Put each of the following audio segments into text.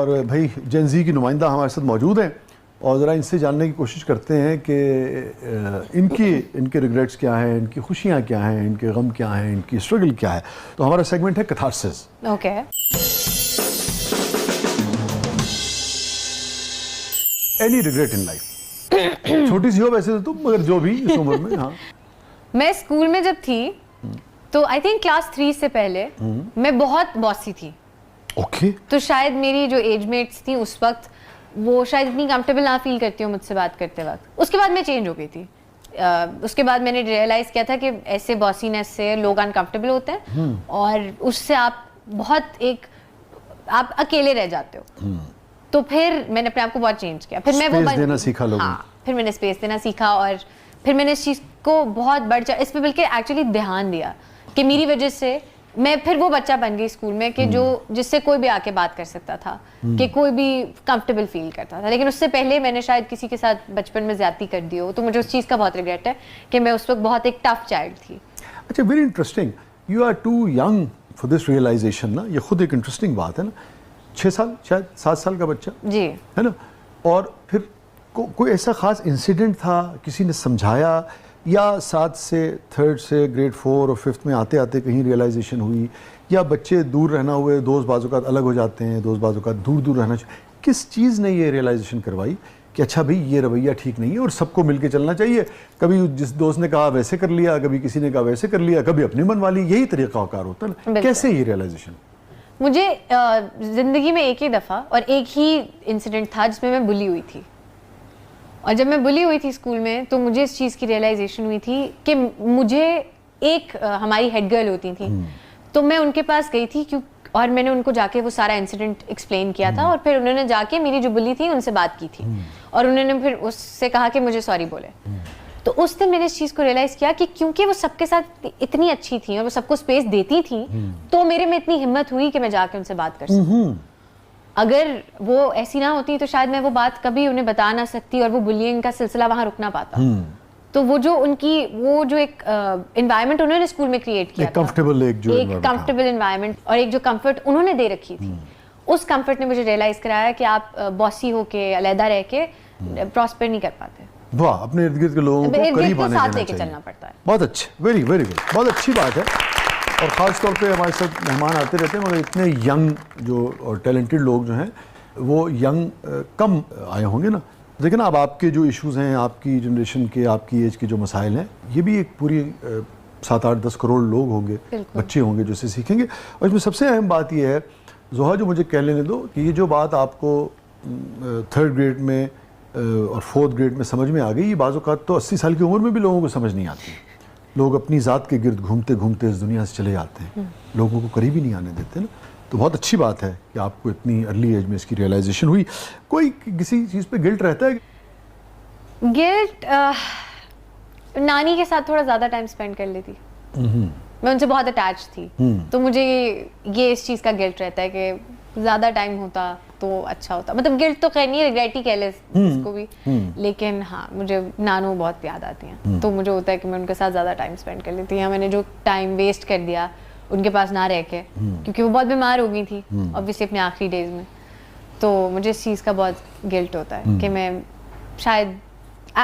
और भाई जेन ज़ी की नुमाइंदा हमारे साथ मौजूद हैं और ज़रा इनसे जानने की कोशिश करते हैं कि इनके रिग्रेट्स क्या हैं, इनकी खुशियाँ क्या हैं, इनके गम क्या हैं, इनकी स्ट्रगल क्या है। तो हमारा सेगमेंट है catharsis. Okay. Any regret in life, छोटी सी हो वैसे तो तुम, मगर जो भी इस उम्र में। हाँ, मैं स्कूल में जब थी तो आई थिंक क्लास 3 से पहले मैं बहुत बॉसी थी। ओके। तो शायद मेरी जो एजमेट्स थी उस वक्त वो शायद इतनी कंफर्टेबल ना फील करती हूँ मुझसे बात करते वक्त। उसके बाद मैं चेंज हो गई थी। उसके बाद मैंने रियलाइज़ किया था कि ऐसे बॉसीनेस से लोग अनकंफर्टेबल होते हैं और उससे आप आप अकेले रह जाते हो। तो फिर मैंने अपने आप को बहुत चेंज किया। फिर मैं वो देना सीखा लोगों। हाँ, फिर मैंने स्पेस देना सीखा और फिर मैंने इस चीज़ को बहुत बढ़ इस पर बल्कि एक्चुअली ध्यान दिया कि मेरी वजह से मैं फिर वो बच्चा बन गई स्कूल में कि जो जिससे कोई भी आके बात कर सकता था, कि कोई भी कंफर्टेबल फील करता था। लेकिन उससे पहले मैंने शायद किसी के साथ बचपन में ज्यादती कर दी हो, तो मुझे उस चीज़ का बहुत रिग्रेट है कि मैं उस वक्त बहुत एक टफ चाइल्ड थी। अच्छा, very interesting. You are too young for this realization ना, ये खुद एक इंटरेस्टिंग बात है ना। 6 साल शायद 7 साल का बच्चा जी है ना, और फिर कोई ऐसा खास इंसिडेंट था, किसी ने समझाया, या 7 से 3rd से ग्रेड 4 और 5th में आते आते कहीं रियलाइजेशन हुई, या बच्चे दूर रहना हुए, दोस्त बाजुकात अलग हो जाते हैं, दोस्त बाजुकात दूर दूर रहना चाहिए, किस चीज़ ने ये रियलाइजेशन करवाई कि अच्छा भाई ये रवैया ठीक नहीं है और सबको मिलके चलना चाहिए। कभी जिस दोस्त ने कहा वैसे कर लिया, कभी किसी ने कहा वैसे कर लिया, कभी अपनी मन वाली, यही तरीका कार होता है ना। कैसे ये रियलाइजेशन? मुझे जिंदगी में एक ही दफ़ा और एक ही इंसिडेंट था जिसमें मैं बुली हुई थी। और जब मैं बुली हुई थी स्कूल में तो मुझे इस चीज़ की रियलाइजेशन हुई थी कि मुझे हमारी हेड गर्ल होती थी, तो मैं उनके पास गई थी और मैंने उनको जाके वो सारा इंसिडेंट एक्सप्लेन किया था और फिर उन्होंने जाके मेरी जो बुली थी उनसे बात की थी और उन्होंने फिर उससे कहा कि मुझे सॉरी बोले। तो उस दिन मैंने इस चीज़ को रियलाइज़ किया कि क्योंकि वो सबके साथ इतनी अच्छी थी और वो सबको स्पेस देती थी, तो मेरे में इतनी हिम्मत हुई कि मैं जाके उनसे बात कर सकूं। अगर वो ऐसी ना होती तो शायद मैं वो बात कभी उन्हें बता ना सकती और वो बुलिंग का सिलसिला वहां रुक ना पाता। तो वो जो एक एनवायरनमेंट उन्होंने स्कूल में क्रिएट किया था, एक कंफर्टेबल एनवायरनमेंट और एक जो कंफर्ट उन्होंने दे रखी थी, उस कंफर्ट ने मुझे रियलाइज कराया कि आप बॉसी होके अलग रह के प्रॉस्पर नहीं कर पाते। वाह, अपने इर्द गिर्द के लोगों को करीब आने साथ लेके चलना पड़ता है। बहुत अच्छे, वेरी वेरी गुड, बहुत अच्छी बात है। और ख़ास तौर पे हमारे साथ मेहमान आते रहते हैं, मगर इतने यंग जो और टैलेंटेड लोग जो हैं वो यंग कम आए होंगे ना। देखिए ना, अब आपके जो इश्यूज़ हैं, आपकी जनरेशन के, आपकी एज के जो मसाइल हैं, ये भी एक पूरी 7-8-10 करोड़ लोग होंगे, बच्चे होंगे जो इसे सीखेंगे। और इसमें सबसे अहम बात ये है ज़ोहा, जो मुझे कह लेने दो, कि ये जो बात आपको 3rd ग्रेड में और 4th ग्रेड में समझ में आ गई, ये बाज़ औक़ात तो 80 साल की उम्र में भी लोगों को समझ नहीं आती। लोग अपनी ज़ात के गिर्द घूमते घूमते इस दुनिया से चले जाते हैं, लोगों को करीब ही नहीं आने देते ना। तो बहुत अच्छी बात है कि आपको इतनी अर्ली एज में इसकी रियलाइजेशन हुई। कोई किसी चीज़ पे गिल्ट रहता है? गिल्ट नानी के साथ थोड़ा ज़्यादा टाइम स्पेंड कर लेती, मैं उनसे बहुत अटैच थी, तो मुझे ये इस चीज़ का गिल्ट रहता है कि ज़्यादा टाइम होता तो अच्छा होता। मतलब गिल्ट तो खैर नहीं, रिग्रेट ही कह ले इसको भी, लेकिन हाँ मुझे नानू बहुत याद आती हैं, तो मुझे होता है कि मैं उनके साथ ज़्यादा टाइम स्पेंड कर लेती हूँ। मैंने जो टाइम वेस्ट कर दिया उनके पास ना रह के, क्योंकि वो बहुत बीमार हो गई थी ऑब्वियसली अपने आखिरी डेज में, तो मुझे इस चीज़ का बहुत गिल्ट होता है कि मैं शायद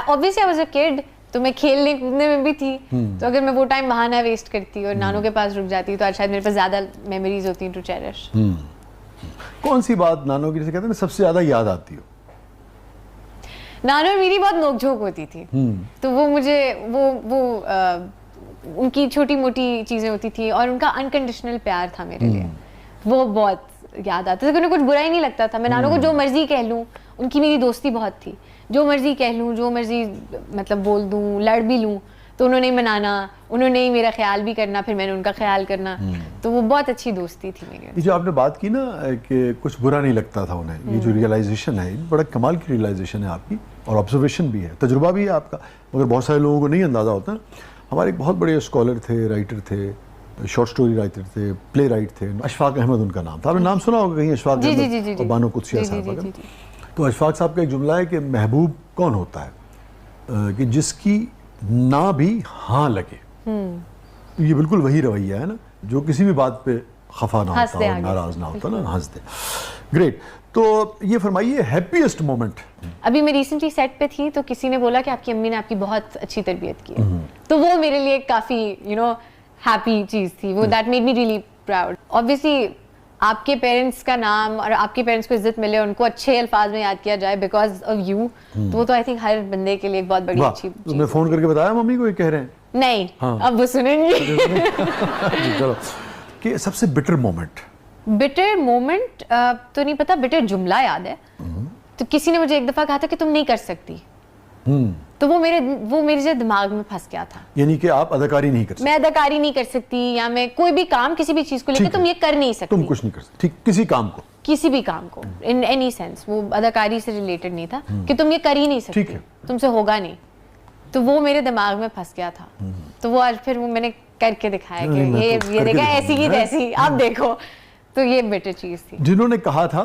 obviously I was a kid, तो मैं खेलने कूदने में भी थी, तो अगर मैं वो टाइम वहाँ ना वेस्ट करती और नानू के पास रुक जाती तो आज शायद मेरे पास ज़्यादा मेमोरीज होती टू चेरिश। कौन सी बात नानू की, जैसे कहते हैं ना, सबसे ज़्यादा याद आती हो? नानू मेरी बहुत नोकझोंक होती थी, तो वो मुझे उनकी छोटी मोटी चीज़ें होती थी और उनका अनकंडीशनल प्यार था मेरे लिए, वो बहुत याद आता था। उन्हें कुछ बुरा ही नहीं लगता था, मैं नानू को जो मर्जी कह लूँ, उनकी मेरी दोस्ती बहुत थी, जो मर्जी कह लूँ, जो मर्जी मतलब बोल दूँ, लड़ भी लूँ, तो उन्होंने ही मनाना, उन्होंने ही मेरा ख्याल भी करना, फिर मैंने उनका ख्याल करना, तो वो बहुत अच्छी दोस्ती थी मेरी। ये जो आपने बात की ना कि कुछ बुरा नहीं लगता था उन्हें, ये जो रियलाइजेशन है, बड़ा कमाल की रियलाइजेशन है आपकी, और ऑब्जर्वेशन भी है, तजुर्बा भी है आपका, मगर बहुत सारे लोगों को नहीं अंदाज़ा होता। हमारे एक बहुत बड़े स्कॉलर थे, राइटर थे, शॉर्ट स्टोरी राइटर थे, प्ले राइट थे, अशफाक अहमद उनका नाम था। आपने नाम सुना होगा कहीं, अशफाक अहमद और बानो कुदसिया साहब का। तो अशफाक साहब का एक जुमला है कि महबूब कौन होता है कि जिसकी ना भी हाँ लगे। तो ये बिल्कुल वही रवैया है ना, जो किसी भी बात पे खफा ना होता और नाराज ना होता ना, हंस दे। ग्रेट। तो ये फरमाइए हैप्पीएस्ट मोमेंट। अभी मैं रिसेंटली सेट पे थी तो किसी ने बोला कि आपकी अम्मी ने आपकी बहुत अच्छी तरबियत की है, तो वो मेरे लिए काफी हैप्पी चीज थी वो, that made me really proud. Obviously आपके पेरेंट्स का नाम और आपके पेरेंट्स को इज्जत मिले, उनको अच्छे अल्फाज में याद किया जाए बिकॉज ऑफ यू, तो वो तो आई थिंक हर बंदे के लिए एक बहुत बड़ी अच्छी चीज। तुमने फोन करके बताया मम्मी को ये कह रहे हैं? नहीं, हाँ। अब वो सुनेंगे। जी, चलो कि सबसे बिटर मोमेंट। बिटर मोमेंट तो नहीं पता, बिटर जुमला याद है। तो किसी ने मुझे एक दफा कहा था कि तुम नहीं कर सकती, तो वो मेरे दिमाग में फंस गया था। यानी कि आप अदाकारी नहीं कर सकती? मैं अदाकारी नहीं कर सकती, या मैं कोई भी काम किसी भी चीज को लेकर तुम ये कर नहीं सकती, तुम कुछ नहीं कर सकती, ठीक, किसी काम को, किसी भी काम को इन एनी सेंस, वो अदाकारी से रिलेटेड नहीं था कि तुम ये कर ही नहीं सकती, ठीक है। तुमसे होगा नहीं। तो वो मेरे दिमाग में फंस गया था। तो वो आज फिर वो मैंने करके दिखाया कि मैं ये तो ये करके देखा, ऐसी की दिखाऊंगा। तैसी, आप देखो। तो ये बेटर चीज थी। जिन्होंने कहा था,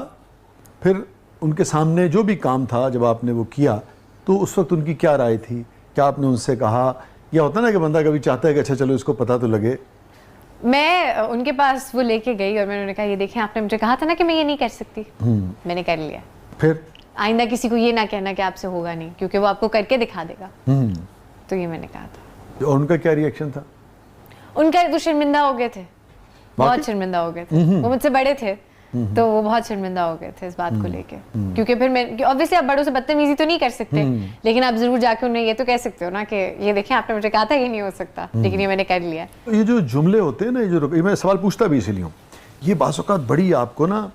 फिर उनके सामने जो भी काम था जब आपने वो किया, तो उस वक्त उनकी क्या राय थी? क्या आपने उनसे कहा? या होता ना कि बंदा कभी चाहता है कि अच्छा चलो इसको पता तो लगे। मैं उनके पास वो लेके गई और मैंने उन्हें कहा, ये देखें आपने मुझे कहा था ना कि मैं ये नहीं कर सकती, मैंने कर लिया। फिर आइंदा किसी को ये ना कहना कि आपसे होगा नहीं, क्योंकि वो आपको करके दिखा देगा। तो ये मैंने कहा था। और उनका क्या रिएक्शन था? उनका वो शर्मिंदा हो गए थे, बहुत शर्मिंदा हो गए थे। वो मुझसे बड़े थे, तो वो बहुत शर्मिंदा हो गए थे इस बात को लेके। क्योंकि फिर मैं ऑब्वियसली आप बड़ों से बदतमीजी तो नहीं कर सकते, लेकिन आप जरूर जाके उन्हें ये तो कह सकते हो ना कि ये देखें आपने मुझे कहा था ये नहीं हो सकता, लेकिन ये मैंने कर लिया। ये जो जुमले होते हैं ना, ये मैं सवाल पूछता भी इसीलिए हूँ, ये बाज़ औक़ात बड़ी आपको ना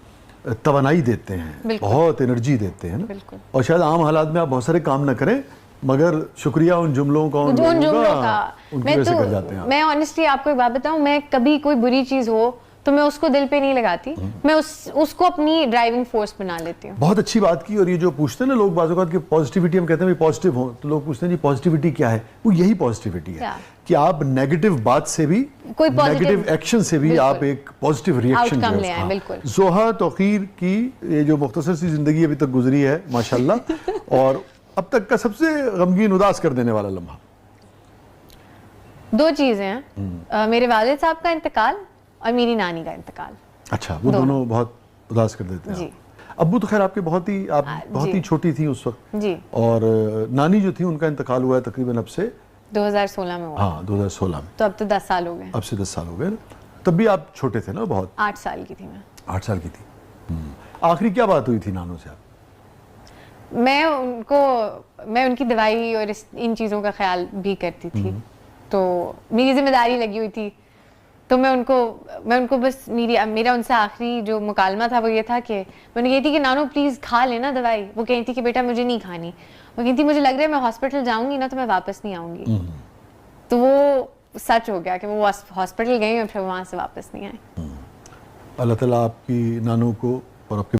तवानाई देते हैं, बहुत एनर्जी देते हैं ना। और शायद आम हालात में आप बहुत सारे काम ना करें, मगर शुक्रिया उन जुमलों का, उनकी वजह से कर जाते हैं। मैं ऑनेस्टली आपको एक बात बताऊं, मैं कभी कोई बुरी चीज हो तो मैं उसको दिल पे नहीं लगाती, मैं उसको अपनी ड्राइविंग फोर्स बना लेती हूँ। बहुत अच्छी बात की। और ये जो पूछते हैं ना लोग बाज़ औक़ात कि पॉजिटिविटी, हम कहते हैं पॉजिटिव हो, तो लोग पूछते हैं जी पॉजिटिविटी क्या है? वो यही पॉजिटिविटी है कि आप नेगेटिव बात से भी, कोई नेगेटिव एक्शन से भी आप एक पॉजिटिव रिएक्शन ले आए। बिल्कुल। जोहा तौकीर की ये जो मुख्तसर सी जिंदगी अभी तक गुजरी है माशाल्लाह, और अब तक का सबसे गमगीन उदास कर देने वाला लम्हा? दो चीजें हैं, मेरे वालिद साहब का इंतकाल और मेरी नानी का इंतकाल। अच्छा, वो दोनों बहुत उदास कर देते हैं जी। अब्बू तो खैर आपके बहुत ही छोटी थी उस वक्त जी। और नानी जो थी उनका इंतकाल हुआ है तकरीबन अब से 2016 में हुआ। हाँ, 2016 में। तो अब तो 10 साल हो गए। अब से 10 साल हो गए। तब भी आप छोटे थे ना बहुत? 8 साल की थी मैं। 8 साल की थी। आखिरी क्या बात हुई थी नानों से आप? मैं उनकी दवाई और इन चीज़ों का ख्याल भी करती थी, तो मेरी जिम्मेदारी लगी हुई थी। तो मैं उनको बस मेरा उनसे आखिरी जो मुकालमा था वो ये था कि मैंने कही थी कि नानो प्लीज़ खा लेना दवाई। वो कही थी कि बेटा मुझे नहीं खानी। वो कही थी मुझे लग रहा है मैं हॉस्पिटल जाऊंगी ना तो मैं वापस नहीं आऊंगी। तो वो सच हो गया कि वो हॉस्पिटल गई और फिर वहाँ से वापस नहीं आए। अल्लाह ताला आपकी नानों को और आपके